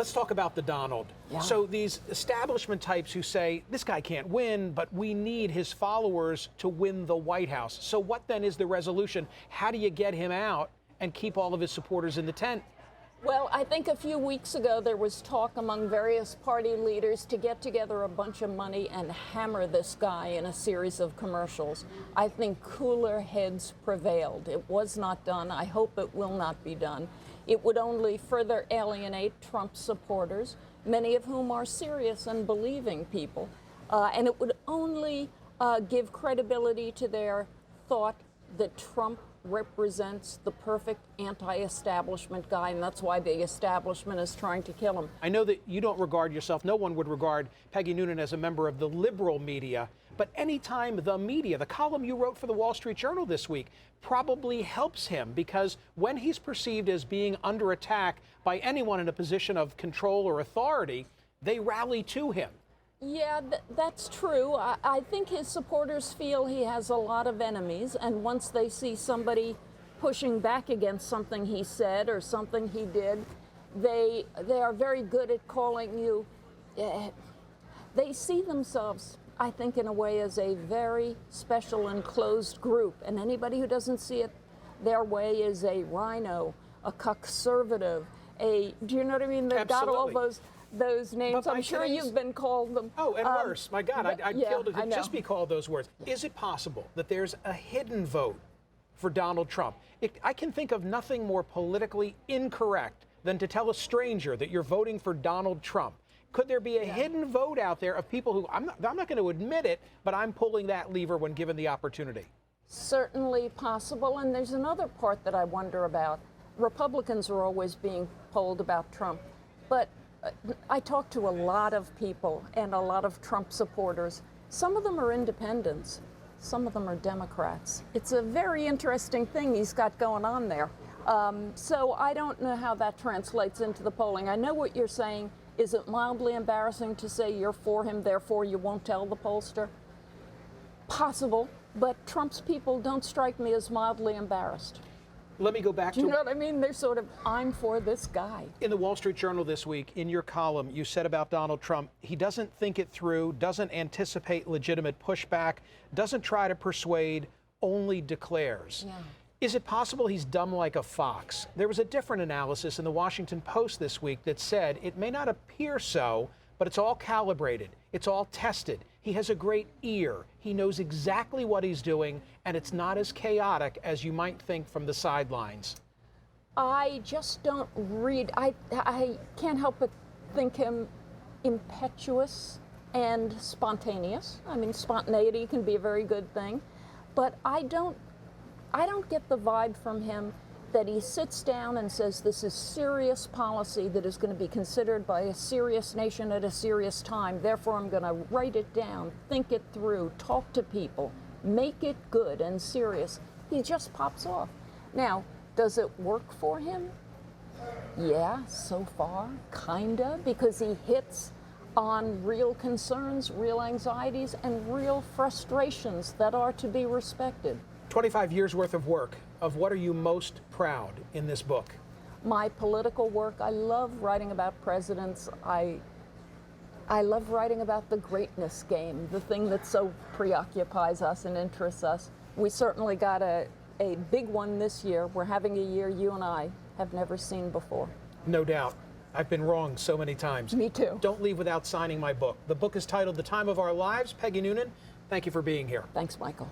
Let's talk about the Donald. Yeah. So these establishment types who say, this guy can't win, but we need his followers to win the White House. So what then is the resolution? How do you get him out and keep all of his supporters in the tent? Well, I think a few weeks ago there was talk among various party leaders to get together a bunch of money and hammer this guy in a series of commercials. I think cooler heads prevailed. It was not done. I hope it will not be done. It would only further alienate Trump supporters, many of whom are serious and believing people. And it would only give credibility to their thought that Trump represents the perfect anti-establishment guy, and that's why the establishment is trying to kill him. I know that you don't regard yourself, no one would regard Peggy Noonan as a member of the liberal media, but anytime the media, the column you wrote for the Wall Street Journal this week, probably helps him, because when he's perceived as being under attack by anyone in a position of control or authority, they rally to him. Yeah, that's true. I think his supporters feel he has a lot of enemies, and once they see somebody pushing back against something he said or something he did, they are very good at calling you. They see themselves, I think, in a way as a very special and closed group, and anybody who doesn't see it their way is a rhino, a conservative, do you know what I mean? They've got all those names. I'm sure you've been called them. Oh, and worse. My God, I'd kill to just be called those words. Is it possible that there's a hidden vote for Donald Trump? I can think of nothing more politically incorrect than to tell a stranger that you're voting for Donald Trump. Could there be a hidden vote out there of people who, I'm not going to admit it, but I'm pulling that lever when given the opportunity? Certainly possible. And there's another part that I wonder about. Republicans are always being polled about Trump, but I talk to a lot of people and a lot of Trump supporters. Some of them are independents. Some of them are Democrats. It's a very interesting thing he's got going on there. So I don't know how that translates into the polling. I know what you're saying. Is it mildly embarrassing to say you're for him, therefore you won't tell the pollster? Possible, but Trump's people don't strike me as mildly embarrassed. Let me go back to... Do you know what I mean? They're sort of, I'm for this guy. In the Wall Street Journal this week, in your column, you said about Donald Trump, he doesn't think it through, doesn't anticipate legitimate pushback, doesn't try to persuade, only declares. Yeah. Is it possible he's dumb like a fox? There was a different analysis in the Washington Post this week that said it may not appear so, but it's all calibrated. It's all tested. He has a great ear. He knows exactly what he's doing, and it's not as chaotic as you might think from the sidelines. I just don't read. I can't help but think him impetuous and spontaneous. I mean, spontaneity can be a very good thing, but I don't get the vibe from him that he sits down and says this is serious policy that is going to be considered by a serious nation at a serious time. Therefore, I'm going to write it down, think it through, talk to people, make it good and serious. He just pops off. Now, does it work for him? Yeah, so far, kinda, because he hits on real concerns, real anxieties, and real frustrations that are to be respected. 25 years worth of work. Of what are you most proud in this book? My political work. I love writing about presidents. I love writing about the greatness game, the thing that so preoccupies us and interests us. We certainly got a big one this year. We're having a year you and I have never seen before. No doubt. I've been wrong so many times. Me too. Don't leave without signing my book. The book is titled The Time of Our Lives. Peggy Noonan, thank you for being here. Thanks, Michael.